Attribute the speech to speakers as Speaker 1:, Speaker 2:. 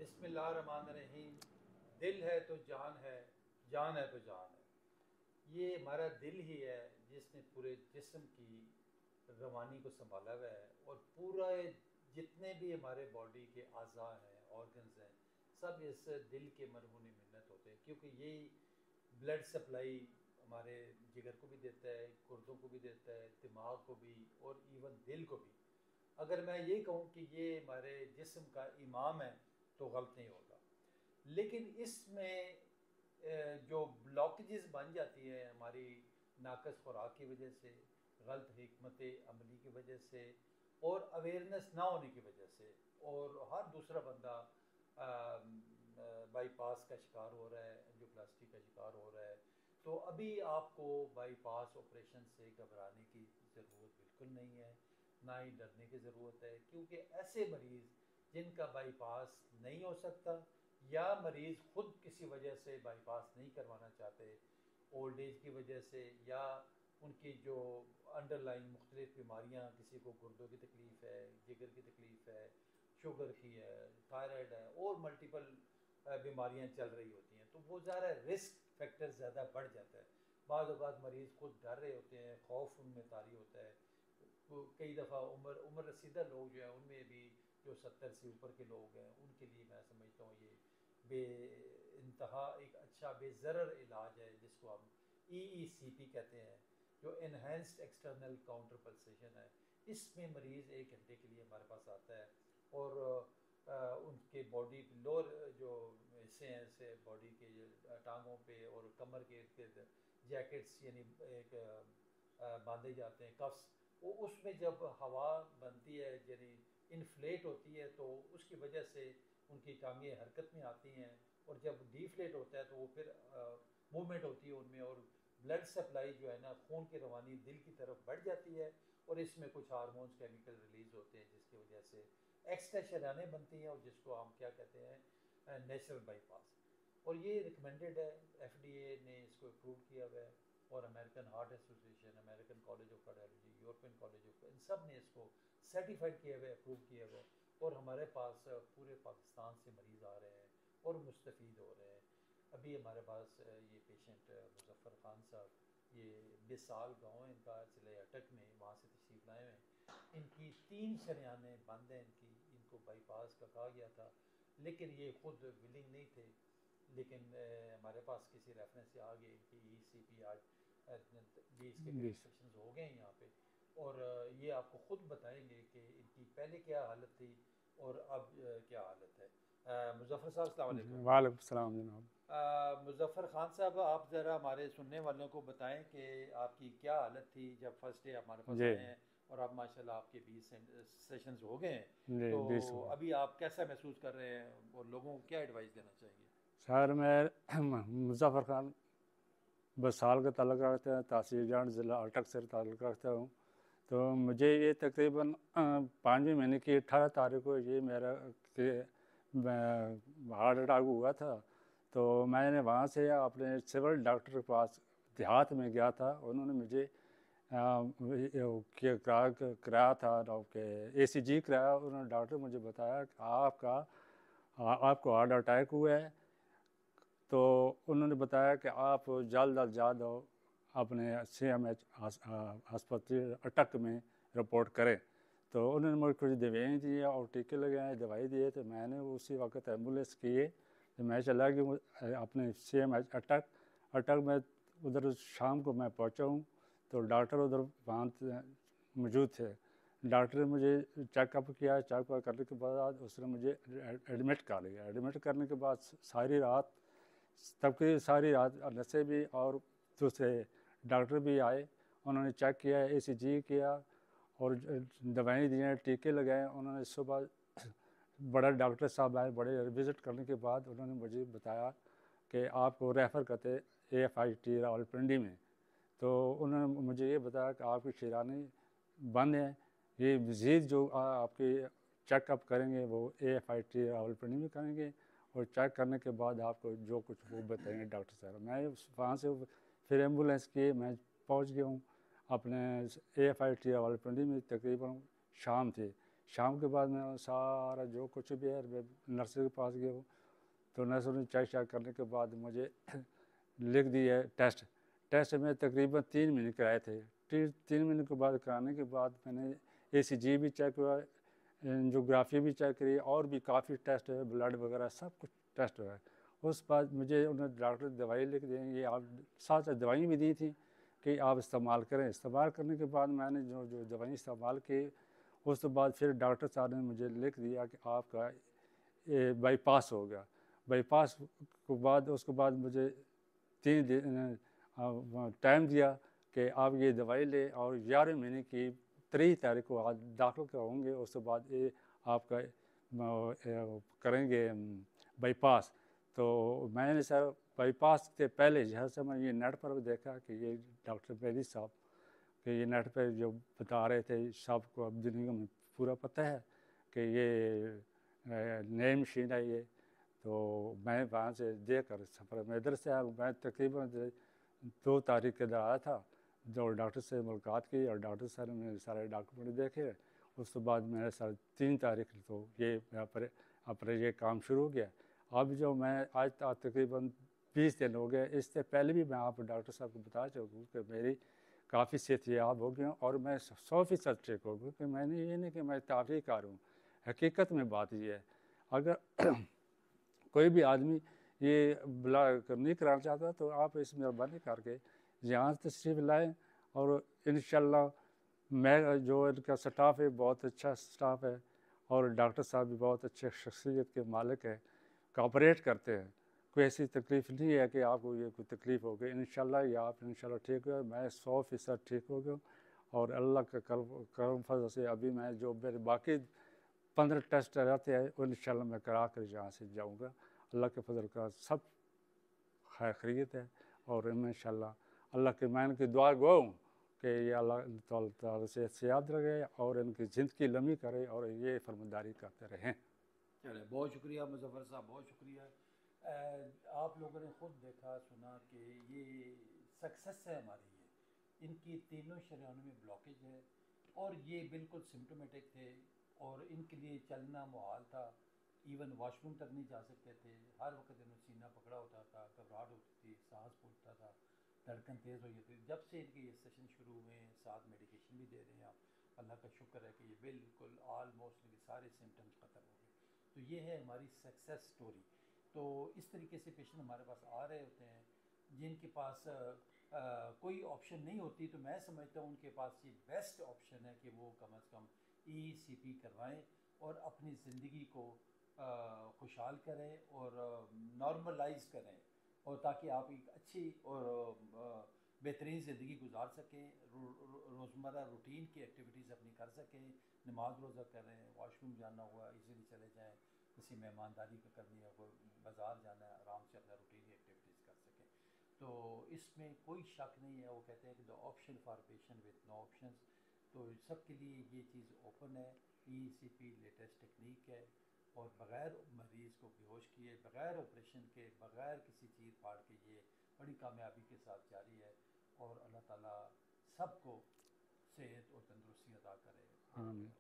Speaker 1: बिस्मिल्लाहिर्रहमानिर्रहीम। दिल है तो जान है, जान है तो जान है। ये हमारा दिल ही है जिसने पूरे जिस्म की रवानी को संभाला हुआ है, और पूरा जितने भी हमारे बॉडी के अज़ा हैं, ऑर्गन्स हैं, सब इस दिल के मरहून मिन्नत होते हैं, क्योंकि यही ब्लड सप्लाई हमारे जिगर को भी देता है, गुर्दों को भी देता है, दिमाग को भी, और इवन दिल को भी। अगर मैं ये कहूँ कि ये हमारे जिस्म का इमाम है तो गलत नहीं होगा। लेकिन इसमें जो ब्लॉकेजेस बन जाती है हमारी नाकस खुराक की वजह से, गलत हिकमत अमली की वजह से, और अवेयरनेस ना होने की वजह से, और हर दूसरा बंदा बाईपास का शिकार हो रहा है, एंजियोप्लास्टी का शिकार हो रहा है। तो अभी आपको बाईपास ऑपरेशन से घबराने की ज़रूरत बिल्कुल नहीं है, ना ही डरने की ज़रूरत है, क्योंकि ऐसे मरीज़ जिनका बाईपास नहीं हो सकता, या मरीज़ ख़ुद किसी वजह से बाईपास नहीं करवाना चाहते, ओल्ड एज की वजह से, या उनकी जो अंडरलाइन मुख्तलिफ बीमारियाँ, किसी को गुर्दों की तकलीफ़ है, जिगर की तकलीफ़ है, शुगर की है, थायराइड है, और मल्टीपल बीमारियाँ चल रही होती हैं, तो वो ज़्यादा रिस्क फैक्टर ज़्यादा बढ़ जाता है। बाद औक़ात मरीज़ खुद डर रहे होते हैं, खौफ उनमें तारी होता है। तो कई दफ़ा उम्र रसीदा लोग जो है, उनमें भी जो 70 से ऊपर के लोग हैं, उनके लिए मैं समझता हूँ ये बे इंतहा एक अच्छा बेज़रर इलाज है, जिसको हम EECP कहते हैं, जो इन्हेंस्ड एक्सटर्नल काउंटर पल्सेशन है। इसमें मरीज़ 1 घंटे के लिए हमारे पास आता है, और उनके बॉडी लोअर जो हिस्से हैं, जैसे बॉडी के टांगों पे और कमर के इर्द जैकेट्स यानी एक बांधे जाते हैं, कफ्स। वो उसमें जब हवा बनती है, यानी इन्फ्लेट होती है, तो उसकी वजह से उनकी टांगें हरकत में आती हैं, और जब डीफ्लेट होता है तो वो फिर मूवमेंट होती है उनमें, और ब्लड सप्लाई जो है ना, खून की रवानी दिल की तरफ बढ़ जाती है, और इसमें कुछ हार्मोन्स केमिकल रिलीज़ होते हैं, जिसकी वजह से एक्स्ट्रा शरानें बनती हैं, और जिसको हम क्या कहते हैं, नेचुरल बाईपास। और ये रिकमेंडेड है, FDA ने इसको अप्रूव किया हुआ है, और American heart association, American college of cardiology, European college of, इन सब ने इसको सर्टिफाइड किया हुआ है, अप्रूव किया हुआ है। और हमारे पास पूरे पाकिस्तान से मरीज़ आ रहे हैं और मुस्तफ़ीद हो रहे हैं। अभी हमारे पास ये पेशेंट मुज़फ़्फ़र ख़ान साहब, ये बिसाल गाँव है इनका, ज़िले अटक में, वहाँ से तशरीफ़ लाए हुए हैं। इनकी 3 शरेयानें बंद हैं, इनको बाईपास का कहा गया था, लेकिन ये ख़ुद विलिंग नहीं थे। लेकिन हमारे पास किसी रेफरेंस से आ गए कि ECP आज 20 के करीब
Speaker 2: 20।
Speaker 1: सेशंस हो गए हैं यहाँ पे, और ये आपको ख़ुद बताएंगे कि इनकी पहले क्या हालत थी और अब क्या हालत है। मुज़फ़्फ़र साहब अस्सलाम वालेकुम।
Speaker 2: वालेकुम सलाम जनाब।
Speaker 1: मुज़फ़्फ़र ख़ान साहब, आप ज़रा हमारे सुनने वालों को बताएं कि आपकी क्या हालत थी जब फर्स्ट डे हमारे पास
Speaker 2: जी
Speaker 1: आए हैं, और अब माशाल्लाह आपके 20 सेशंस हो गए हैं।
Speaker 2: जी
Speaker 1: तो
Speaker 2: 20 हो गए।
Speaker 1: अभी आप कैसा महसूस कर रहे हैं, और लोगों को क्या एडवाइस देना चाहिए?
Speaker 2: सर मैं मुज़फ़्फ़र ख़ान बसाल का ताल्लुक़ रखते हैं, तहसील जाट ज़िला अटक से ताल्लुक़ रखता हूँ। तो मुझे ये तकरीबन 5वें महीने की 18 तारीख को ये मेरा हार्ट अटैक हुआ था। तो मैंने वहाँ से अपने सिविल डॉक्टर के पास देहात में गया था। उन्होंने मुझे कराया था, ECG कराया। उन्होंने डॉक्टर मुझे बताया कि आपको हार्ट अटैक हुआ है। तो उन्होंने बताया कि आप जल्द अज जल्द अपने CMH अस्पताल अटक में रिपोर्ट करें। तो उन्होंने मुझे कुछ दवाएँ दी और टीके लगाए, दवाई दिए। तो मैंने उसी वक्त एम्बुलेंस किए, तो मैं चला गया अपने CMH अटक में। उधर शाम को मैं पहुंचा हूँ, तो डॉक्टर उधर वहाँ मौजूद थे। डॉक्टर ने मुझे चेकअप किया। चेकअप करने के बाद उसने मुझे एडमिट कर लिया। एडमिट करने के बाद सारी रात सारी रात नशे भी और दूसरे डॉक्टर भी आए। उन्होंने चेक किया, ECG किया और दवाएं दी, टीके लगाए। उन्होंने सुबह बड़ा डॉक्टर साहब आए, बड़े विज़िट करने के बाद उन्होंने मुझे बताया कि आपको रेफ़र करते AFIT रावलपिंडी में। तो उन्होंने मुझे ये बताया कि आपकी शरानी बंद है, ये मज़ीद जो आपकी चेकअप करेंगे वो AFIT रावलपिंडी में करेंगे, और चेक करने के बाद आपको जो कुछ वो बताएंगे डॉक्टर साहब। मैं वहाँ से फिर एम्बुलेंस किए, मैं पहुँच गया हूँ अपने AFIT रावलपिंडी में। तकरीबन शाम थी, शाम के बाद मैं सारा जो कुछ भी है मैं नर्स के पास गया हूँ, तो नर्स ने चेक शेक करने के बाद मुझे लिख दी है टेस्ट में तकरीबन 3 महीने कराए थे। 3 महीने के बाद कराने के बाद मैंने ECG भी चेक हुआ, एंजियोग्राफी भी चेक करी, और भी काफ़ी टेस्ट है, ब्लड वगैरह सब कुछ टेस्ट हुआ है। उस बाद मुझे उन्होंने डॉक्टर दवाई लिख दी, ये आप साथ साथ दवाई भी दी थी कि आप इस्तेमाल करें। इस्तेमाल करने के बाद मैंने जो दवाई इस्तेमाल की, उस तो बाद फिर डॉक्टर साहब ने मुझे लिख दिया कि आपका ये बाईपास हो गया। बाईपास के बाद उसके बाद मुझे 3 दिन टाइम दिया कि आप ये दवाई लें और 11 महीने की 23 तारीख को आज दाखिल कराओगे, उसके बाद ये आपका करेंगे बाईपास। तो मैंने सर बाईपास से पहले जैसे मैं ये नेट पर देखा कि ये डॉक्टर बेदी साहब कि ये नेट पर जो बता रहे थे, सबको अब दुनिया में पूरा पता है कि ये नई मशीन है ये। तो मैं वहाँ से देखकर सफ़र में इधर से मैं तकरीबन 2 तारीख के इधर आया था, जो डॉक्टर से मुलाकात की और डॉक्टर साहब ने मेरे सारे डॉक्यूमेंट देखे। उसके बाद मैंने सर 3 तारीख तो ये अपने ये काम शुरू हो गया। अब जो मैं आज तकरीबन 20 दिन हो गए, इससे पहले भी मैं आप डॉक्टर साहब को बता चुका हूँ कि मेरी काफ़ी सेहतयाब हो गया और मैं 100% ठीक हो गया। कि मैंने ये नहीं कि मैं तारीफ कर रहा हूँ, हकीकत में बात ये है। अगर कोई भी आदमी ये नहीं कराना चाहता तो आप इस मेहरबानी करके यहाँ तशरीफ़ लाएँ, और इंशाल्लाह मैं जो इनका स्टाफ है बहुत अच्छा स्टाफ है, और डॉक्टर साहब भी बहुत अच्छे शख्सियत के मालिक हैं, कोऑपरेट करते हैं। कोई ऐसी तकलीफ़ नहीं है कि आपको ये कोई तकलीफ़ हो गई। इंशाल्लाह ये आप इंशाल्लाह ठीक हो, मैं 100% ठीक हो गया। और अल्लाह का करम फजल से अभी मैं जो मेरे बाकी 15 टेस्ट रहते हैं वो इंशाल्लाह मैं करा कर यहाँ से जाऊँगा। अल्लाह के फजल का सब खैरियत है, और इंशाल्लाह अल्लाह के मैं इनकी दुआ गो हूँ कि ये अल्लाह ताला से याद रखे और इनकी ज़िंदगी लम्बी करे और ये फरमादारी करते रहें।
Speaker 1: चले, बहुत शुक्रिया मुज़फ़्फ़र साहब, बहुत शुक्रिया। आप लोगों ने ख़ुद देखा सुना कि ये सक्सेस है हमारी, ये इनकी तीनों शरीरों में ब्लॉकेज है और ये बिल्कुल सिम्टोमेटिक थे और इनके लिए चलना मुहाल था, इवन वॉशरूम तक नहीं जा सकते थे। हर वक्त इन्होंने सीना पकड़ा होता था, घबराहट होती थी, सांस फूलता था, धड़कन तेज़ हो जाती थी। जब से इनके ये सेशन शुरू हुए हैं, साथ मेडिकेशन भी दे रहे हैं आप, अल्लाह का शुक्र है कि ये बिल्कुल ऑलमोस्ट इनके सारे सिम्टम्स ख़त्म हो गए। तो ये है हमारी सक्सेस स्टोरी। तो इस तरीके से पेशेंट हमारे पास आ रहे होते हैं जिनके पास कोई ऑप्शन नहीं होती, तो मैं समझता हूँ उनके पास ये बेस्ट ऑप्शन है कि वो कम अज़ कम ECP करवाएं और अपनी ज़िंदगी को खुशहाल करें और नॉर्मलाइज करें, और ताकि आप एक अच्छी और बेहतरीन ज़िंदगी गुजार सकें, रोज़मर्रा रूटीन की एक्टिविटीज़ अपनी कर सकें, नमाज रोज़ा करें, वॉशरूम जाना हुआ इजीली चले जाएं, किसी मेहमानदारी का करनी है, कोई बाज़ार जाना है, आराम से अपना रूटीन एक्टिविटीज़ कर सकें। तो इसमें कोई शक नहीं है। वो कहते हैं कि the option for patient with no options, तो सबके लिए ये चीज़ ओपन है। ECP लेटेस्ट टेक्निक है और बग़ैर मरीज़ को बेहोश किए, बग़ैर ऑपरेशन के, बग़ैर किसी चीज़ फाड़ के ये बड़ी कामयाबी के साथ जारी है। और अल्लाह ताला सबको सेहत और तंदुरुस्ती अता करे।
Speaker 2: आमीन।